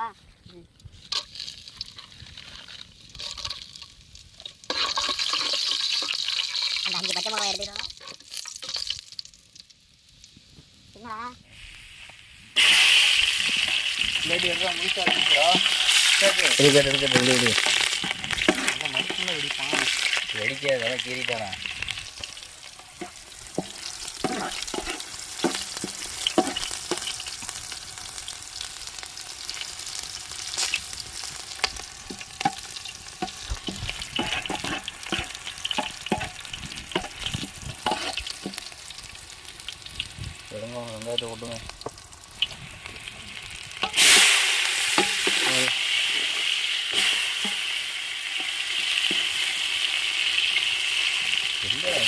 வா. அந்த 5 பச்சை மிளகாய் எடுத்துக்கிட்டோம். என்னடா லேடி எல்லாம் முடிச்சா இருக்குறா. சரி எடுக்க நம்ம மறுக்குள்ள வெடிப்பான். வெடிக்காத கீறிட்டானா. வெங்காயத்தை கொட்டுங்க.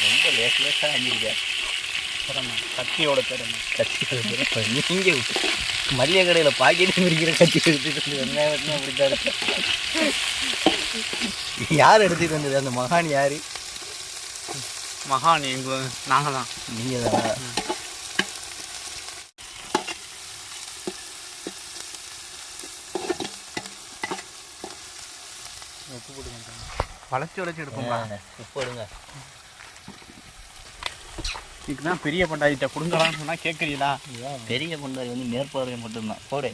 ரொம்ப லேசாக அஞ்சிருக்கேன். கத்தியோட திறமை. நீங்கள் மளிகை கடையில் பாக்கெட்டு இருக்கிற கத்தி எடுத்துட்டு வெங்காயம் அப்படித்தான் இருக்கு. யார் எடுத்துகிட்டு வந்தது? அந்த மகான் யார்? மகான் எங்கள் நாங்கள் தான். நீங்கள் தானா? உப்பு போட்டு வளைச்சி எடுப்போங்களா? உப்பு எடுங்க. இதுக்கு தான் பெரிய பண்டாயிட்ட கொடுங்களான்னு சொன்னால் கேட்குறீங்களா? பெரிய பண்டாரி வந்து மேற்பார்வை மட்டும்தான் போடு.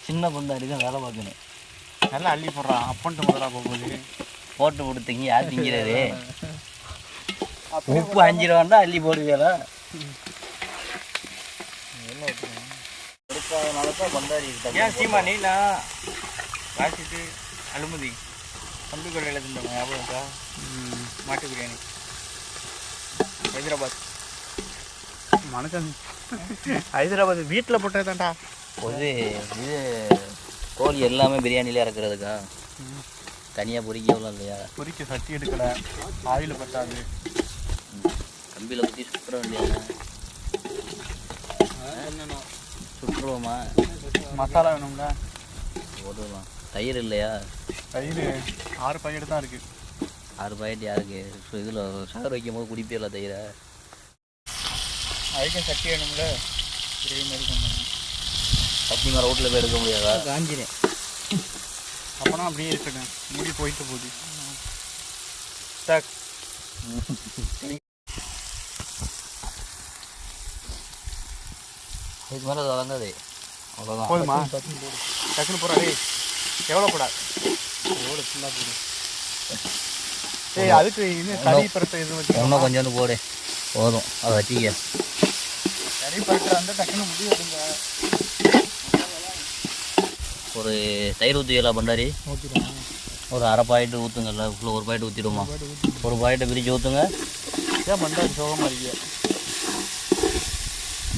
சின்ன பண்டாரி தான் வேலை பார்க்கணும். நல்லா அள்ளி போடுறான். அப்பன்ட்டு முதலாக போகும்போது போட்டு கொடுத்தீங்க யார் திங்கிறது? உப்பு 5 ரூபாண்டா அள்ளி போடுவீங்களா? என்ன எடுக்காதனால தான் பண்டாரி ஏன் சீமா நீலாம் காய்ச்சிட்டு அனுமதி தம்பி கொள்ளையில் தின்றாங்க. ஞாபகம் இருக்கா? மாட்டு பிரியாணி ஹைதராபாத். மனுஷன் ஹைதராபாத் வீட்டில் போட்டதுதான்டா. இது கோழி எல்லாமே பிரியாணிலே இறக்குறதுக்கா? தனியாக பொறிக்கலாம் இல்லையா? பொறிக்க சட்டி எடுக்கலை, ஆயில் பத்தாது. கம்பியில் ஊற்றி சுற்றுற வேண்டியது. சுற்றுருவோமா? மசாலா வேணும்ல, போட்டுடலாம். தயிர் இல்லையா? தயிர் 6 பாக்கெட் தான் இருக்குது. 6 பாக்கெட் யாருக்கு? இதில் சகர் வைக்கும் போது குடிப்பியல தயிரை. அதுக்கும் சட்டி வேணும்ல, கிரேவி மாதிரி கொண்டு சட்டி மாதிரி ரோட்டில் போய் எடுக்க முடியாதா? காஞ்சினேன். அப்போனா அப்படியே இருக்கட்டும், முடி போயிட்டு போகுது. டக் இதுக்கு மேலே அது வளர்ந்தாது. அவ்வளோதான். போதுமா? டக்குன்னு போகிறாடே. எவ்வளோ போடா? எவ்வளோ ஃபுல்லாக போடு. ஏய், அதுக்கு இன்னும் கறி பருத்தை எதுவும் வச்சு இன்னும் கொஞ்சோண்டு போடு, போதும். அதை வச்சிக்க. கறி பருத்தை வந்து டக்குன்னு முடி வருங்க. ஒரு தயிர் ஊற்றுவீங்களா பண்டாரி? ஊற்றிடுவோம். ஒரு 1/2 பாக்கெட்டு ஊற்றுங்கல்ல. ஃபுல்லாக 1 பாக்கெட்டு ஊற்றிடுமா? 1 பாக்கெட்டை பிரித்து ஊற்றுங்க. ஏன் பண்டாரி சோகமாக இருக்கியா?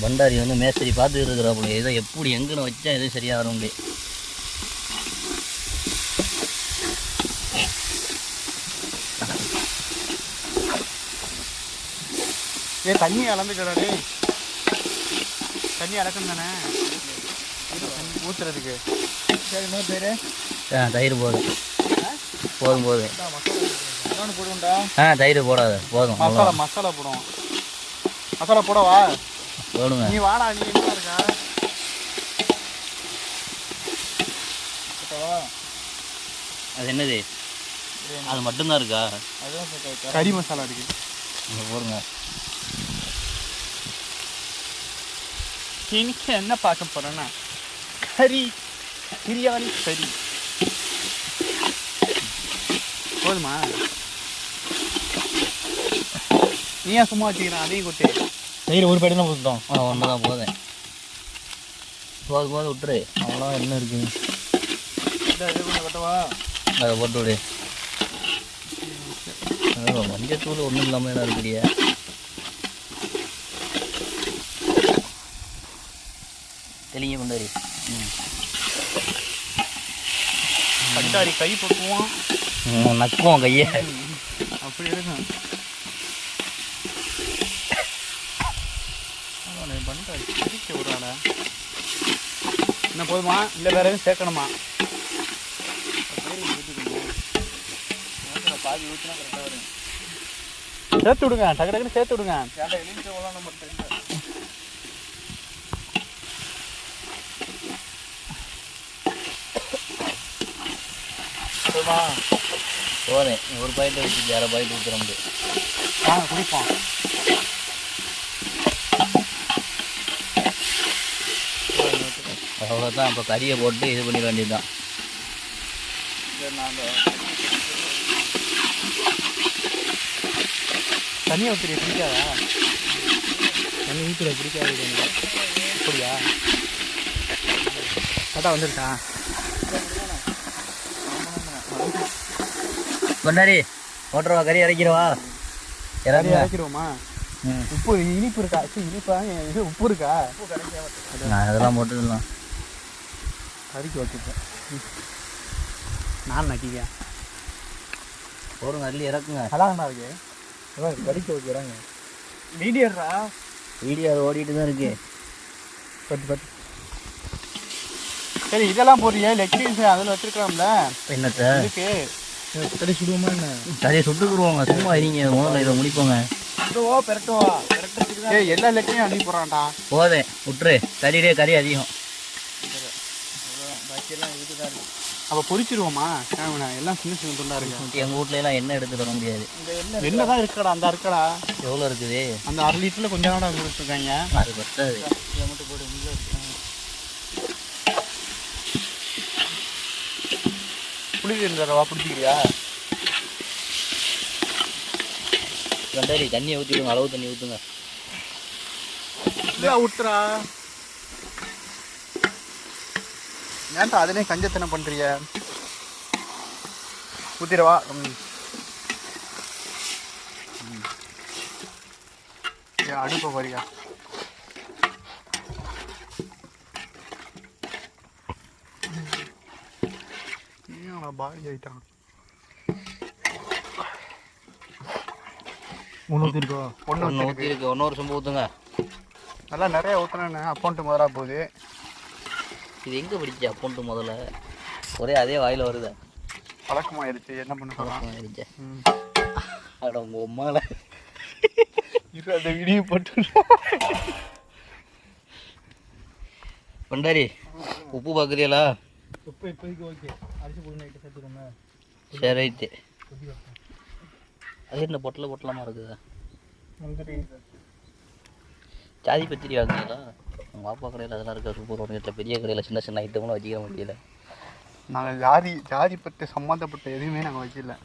பண்டாரி வந்து மேஸ்திரி பார்த்துக்கிட்டு இருக்கிறாப்புல. ஏதோ எப்படி எங்கன்னு வச்சா எதுவும் சரியாக வர முடியும். ஏ, தண்ணி அளந்துக்கிறாரு. தண்ணி அளக்கணும் தானே ஊற்றுறதுக்கு. சரி, இன்னொரு பேர் தயிர் போதும். போதும் இன்னொன்று போடுவோம்டா. தயிர் போடாது, போதும். மசாலா போடுவோம். மசாலா போடவா? போடுங்க. நீ வாடா, நீ என்ன இருக்கா? அது என்னது? அது மட்டும்தான் இருக்கா? கறி மசாலா இருக்கு. இங்கே போடுங்க. இன்னைக்கு என்ன பார்க்க போறேன்னா கறி பிரியாணி. கறி போதுமா? நீ ஏன் சும்மா வச்சுக்கிறேன்? அதையும் கொட்டு. தயிர் 1 பாக்கெட் தான் ஊற்றிட்டோம். ஒன்று தான் போதும். போது விட்டுரு. அவ்வளோ என்ன இருக்குது? கொஞ்சம் கட்டவா? அதை போட்டு விடு. மஞ்சத்தூள் ஒன்றும் இல்லாமல் என்ன இருக்கிறியா? தெளிங்க பண்டாரி. பண்டாரி கை பக்குவோம். நக்குவோம் கையை. அப்படி இருக்கும். பண்டாரி பிரிக்க விடுறாட. என்ன போதுமா? இல்லை வேற எதுவும் சேர்க்கணுமா? பாதி ஊற்றினா கரெக்டாக வரும். சேர்த்து விடுங்க, டக்கு டக்குன்னு சேர்த்து விடுங்க. போதேன் ஒரு பாயிண்ட் வச்சு அரை பாயிண்ட் ஊற்றுறோம் வாங்க குடிப்போம். அவ்வளோதான். அப்போ கறியை போட்டு இது பண்ணிட வேண்டியதுதான். தண்ணியை ஊற்றி பிடிக்காதா? தண்ணி ஊற்றிட பிடிக்காது அப்படியா? கரெக்டாக வந்துருக்கா? கொண்டாடி ஓட்டுறவா கறி இறக்கிறவா? இறக்கிடுவோமா? உப்பு இனிப்பு இருக்கா? இனிப்பா? இது உப்பு இருக்கா? நான் இதெல்லாம் போட்டுக்கலாம். கறிக்கு வச்சுப்பேன். நான் நக்கிக்க போடுங்க, அள்ளி இறக்குங்க. அதான் இருக்கு. கறிக்கு வைக்கிறாங்க. வீடியோடா வீடியோ அது ஓடிட்டு தான் இருக்கு. பத்து சரி, இதெல்லாம் போடுறியா? லெக் பீஸ் அதில் வச்சுருக்கலாம்ல. என்னத்தை இருக்கு கறி சுடுவோமா? என்ன கறியை சுட்டுக்குருவாங்க. சும்மா இருங்க, முதல்ல இதை முடிப்போங்க. பெரட்டுவா எல்லா லெக்கையும் அள்ளி போடுறான்டா. போதேன் விட்டுரு. கறி அதிகம். அப்போ பொரிச்சிருவோமா? எல்லாம் சின்ன சின்ன துண்டா இருக்கு. எங்கள் வீட்ல எல்லாம் எண்ணெய் எடுத்து தர முடியாது. என்னதான் இருக்கடா? அந்த இருக்கடா எவ்வளோ இருக்குது? அந்த 1/2 லிட்டரில் கொஞ்சம் நாடா கொடுத்துருக்காங்க. அது பத்தாது. இதை மட்டும் போட்டு புளி இருந்தாரவா? பிடிச்சிக்கிறியா? கண்டாரி தண்ணியை ஊற்றிடுங்க, அளவு தண்ணி ஊற்றுங்க. ஊத்துறா ஏன்டா அதுலேயே கஞ்சத்தனை பண்ணுறிய? ஊற்றிடவா? அடுப்பை வரியா? பாய் ஆயிட்டான். ஒன்று ஊற்றிருக்கோ? ஒன்று ஊற்றிருக்கு. இன்னொரு சொம்பு ஊற்றுங்க. நல்லா நிறைய ஊற்றினேன்னு அக்கௌண்ட்டு முதலாக போகுது. இது எங்கே பிடிச்சி அக்கௌண்ட்டு முதல்ல? ஒரே அதே வாயில் வருது. பழக்கமாயிருச்சு. என்ன பண்ண பழக்கமாயிருச்சு. அட உங்கள் உமால இது அந்த வீடியோ போட்டு. பண்டாரி உப்பு பார்க்குறீங்களா? உப்பு இப்போதைக்கு ஓகே. அரிசி போட்டு நைட்டு சேர்த்துக்கோங்க. சரி ரைட்டு. அது என்ன பொட்டலமாக இருக்குதா? ஜாதி பத்திரி வாங்குறீங்களா? உங்கள் பாப்பா கடையில் அதெல்லாம் இருக்கா? சூப்பர் ஒன்று பெரிய கடையில் சின்ன சின்ன ஐட்டம்லாம் வச்சுக்க முடியல. நாங்கள் ஜாதி பற்றி சம்மந்தப்பட்ட எதுவுமே நாங்கள் வைக்கல.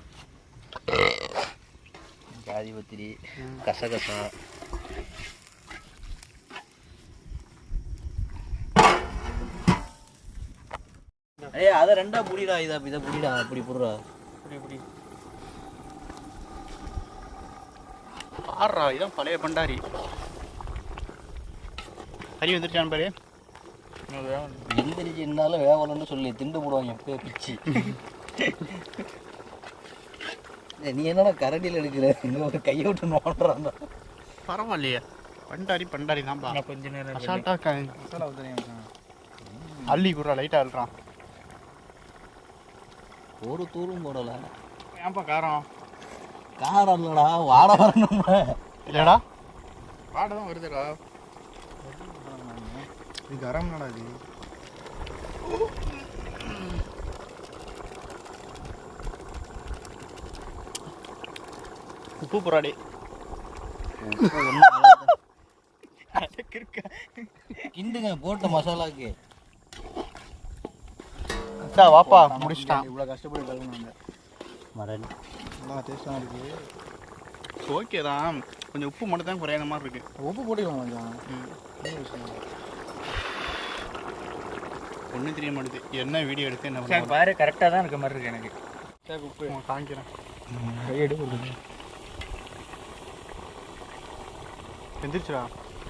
ஜாதி பத்திரி, கசகசா, அதை ரெண்டா புடிடா. இதை புடிடா. அப்படி புடுறா. இப்படி ஆடுறா. இதான் பழைய பண்டாரி. கறி வந்துருச்சான் பாரு. எந்திரிச்சு இருந்தாலும் வேவலன்னு சொல்லி திண்டு போடுவாங்க எப்போ பிச்சு. நீ என்னன்னா கரண்டியில் எடுக்கிற? இங்கே ஒரு கையை விட்டு நோண்டுறான். பரவாயில்லையே. பண்டாரி தான்ப்பா. கொஞ்ச நேரம் மசாலா அள்ளி குடுறா. லைட்டாக அள்ளுறான். ஒரு தூளும் போடலை. ஏன்ப்பா காரம்? காரம் இல்லைடா, வாடை வரணும். இல்லைடா, வாடை தான் வருதுடா. இது கரம் என்னடா இது? உப்பு போறாடி. கிண்டுங்க போட்ட மசாலாக்கு. வாப்பா முடிச்சிட்டான். இவ்வளோ கஷ்டப்பட்டு கழுவுனாங்க. மரணி நல்லா டேஸ்டாக இருக்குது. ஓகே தான். கொஞ்சம் உப்பு மட்டும் தான் குறையாத மாதிரி இருக்கு. உப்பு போட்டுக்கலாம் கொஞ்சம். ஒன்றும் தெரிய மாட்டேது. என்ன வீடியோ எடுத்து என்ன பாரு. கரெக்டாக தான் இருக்க மாதிரி இருக்கு எனக்கு. சரி உப்பு காமிக்கிறேன். கையெடு கொடுங்க. வெந்துருச்சுடா.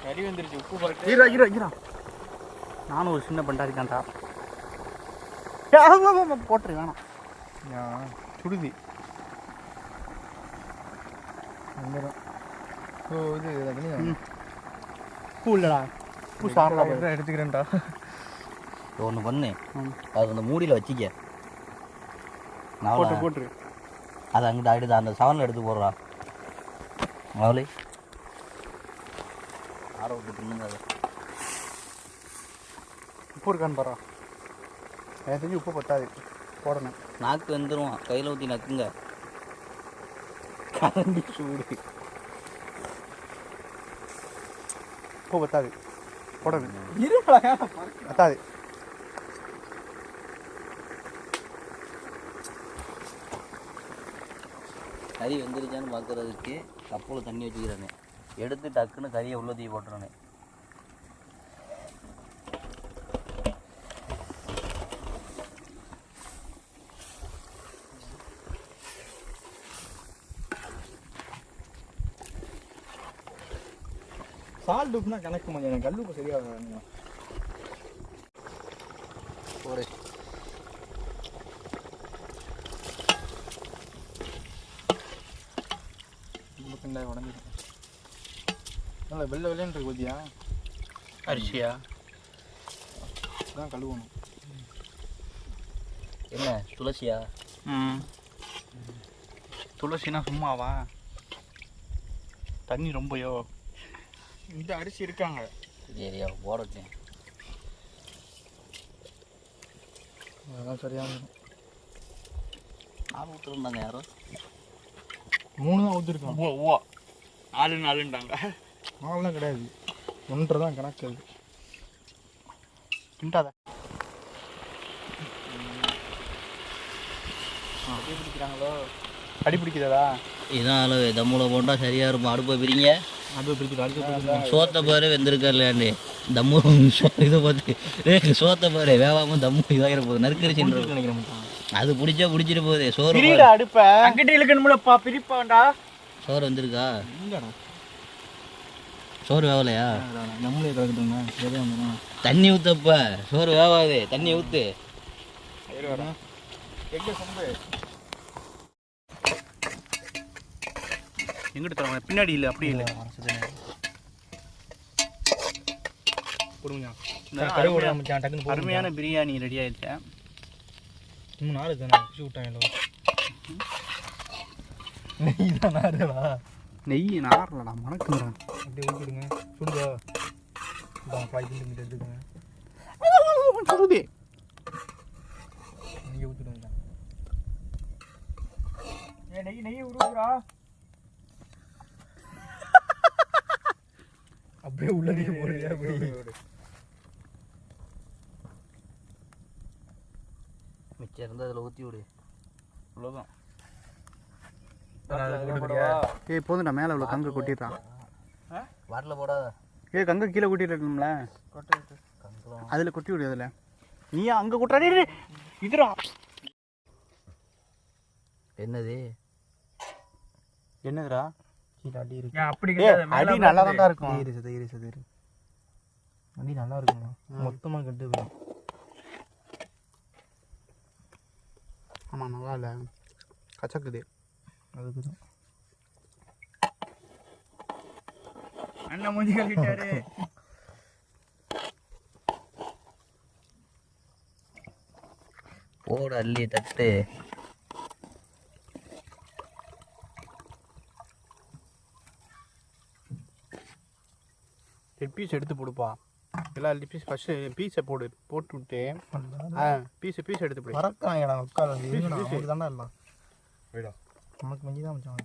கறி வந்துருச்சு. உப்பு கரெக்டாக ஈரா. நானும் ஒரு சின்ன பண்டாரி தான்டா. போட்டுரு வேணாம். சுடுதி வந்துடும். இது பூ இல்லைடா. பூ சாப்பிட எடுத்துக்கிறேன்டா. ஒன்று பண்ணு. அது அந்த மூடியில் வச்சிக்க. போட்டுரு. அது அங்கிட்ட ஆகிடுது. அந்த சவனில் எடுத்து போடுறா. அவளே ஆற விட்டு தின்னுங்க. அது உப்பு இருக்கான்னு பாரு. எனக்கு தெரிஞ்சு உப்பு பத்தாது. போடணும். நாக்கு வந்துடும், கையில் ஊற்றி நக்குங்க. கரண்டி சூடு. இப்போ பத்தாது, போடது பத்தாது. கறி வெந்துருச்சான்னு பார்க்குறதுக்கு கப்பில் தண்ணி வச்சுக்கிறானே, எடுத்து டக்குன்னு கறியை உள்ள தூக்கி போட்டுறானே. சால்ட் உப்புனா கணக்கு மாதிரி எனக்கு கல் உப்பு சரியாக ஒரு கிண்டாய் உடஞ்சிருக்கும். நல்லா வெள்ளை வெள்ளைன்னு இருக்கு ஊதியா அரிசியா தான் கழுவணும். என்ன துளசியா? துளசினா சும்மாவா? தண்ணி ரொம்பயோ? இந்த அரிசி இருக்காங்க. சரியா போடட்டேன். அதெல்லாம் சரியாக ஆள் ஊற்றுருந்தாங்க யாரோ. 3 தான் ஊற்றிருக்கோம். ஓ 4ன்றாங்க. 4லாம் கிடையாது, 1.5 தான் கணக்கு. அது கிண்டாத அடி பிடிக்கிறாங்களோ? அடி பிடிக்கிறதா? இதான் அளவு. தம்முல போட்டால் சரியாக இருக்கும். அடுப்பை பிரிங்க. அடுப்பு பிடிக்கிறது. சோத்தை பாரு வெந்திருக்கா இல்லையாண்டு. தம்மு இதை பார்த்து சோத்தை பாரு வேகாமல் தம்மு இதாகிற போகுது. நறுக்கரிச்சின்னு நினைக்கிறேன். அது பிடிச்சா பிடிச்சிட்டு போகுது. சோறு அடுப்பை அங்கிட்ட இழுக்கணும்லப்பா, பிரிப்பாண்டா. சோறு வந்திருக்கா? இல்லைடா, சோறு வேவலையா? நம்மளே கலக்கிட்டோம்னா எதே வந்துடும். தண்ணி ஊற்றப்ப சோறு வேவாது. தண்ணி ஊற்று. எங்கே சொம்பு எங்கிட்ட தருவாங்க, பின்னாடி இல்லை, அப்படி இல்லை. கொடுங்க. அருமையான பிரியாணி ரெடி ஆயிடுச்சேன். இன்னும் 4 தானே பிடிச்சி விட்டாங்க. நெய் தான் நாருடா. நெய் நாரலடா, மணக்குறேன். அப்படியே ஊற்றிடுங்க. சுடுதா? ஃப்ரை பண்ணிட்டு எடுத்துக்கோங்க. நெய் ஊற்றிடுங்க. நெய் உருவுறா. அப்படியே உள்ளதே போடுங்க. மிச்சம் இருந்தால் அதில் ஊற்றி விடு. அவ்வளோதான். ஏய் போதும்டா, மேலே இவ்வளோ கங்கு கொட்டிடுறான். வாட்டில் போடாத. ஏய் கங்கு கீழே கொட்டிடணும்ல, அதில் கொட்டி விடு. அதில் நீ அங்கே கொட்டாடி இதுடா. என்னது என்னதுடா? அடி இருக்கு. அப்படி அடி நல்லா தான் இருக்கும். அடி நல்லா இருக்குங்க. மொத்தமாக கட்டு போயிடும். ஆமாம், நல்லா இல்லை, கச்சக்குது. அதுக்கு தான் அண்ணன் மூஞ்சி கழிட்டாரு. போடு அள்ளி தட்டு. லெக் பீஸ் எடுத்து போடுப்பா. எல்லா லெக் பீஸ் ஃபஸ்ட்டு பீஸை போட்டு விட்டு பீஸ் எடுத்து போடு. மறக்காங்கடா உட்காந்து தானே எல்லாம். நமக்கு மஞ்சி தான் மச்சான்.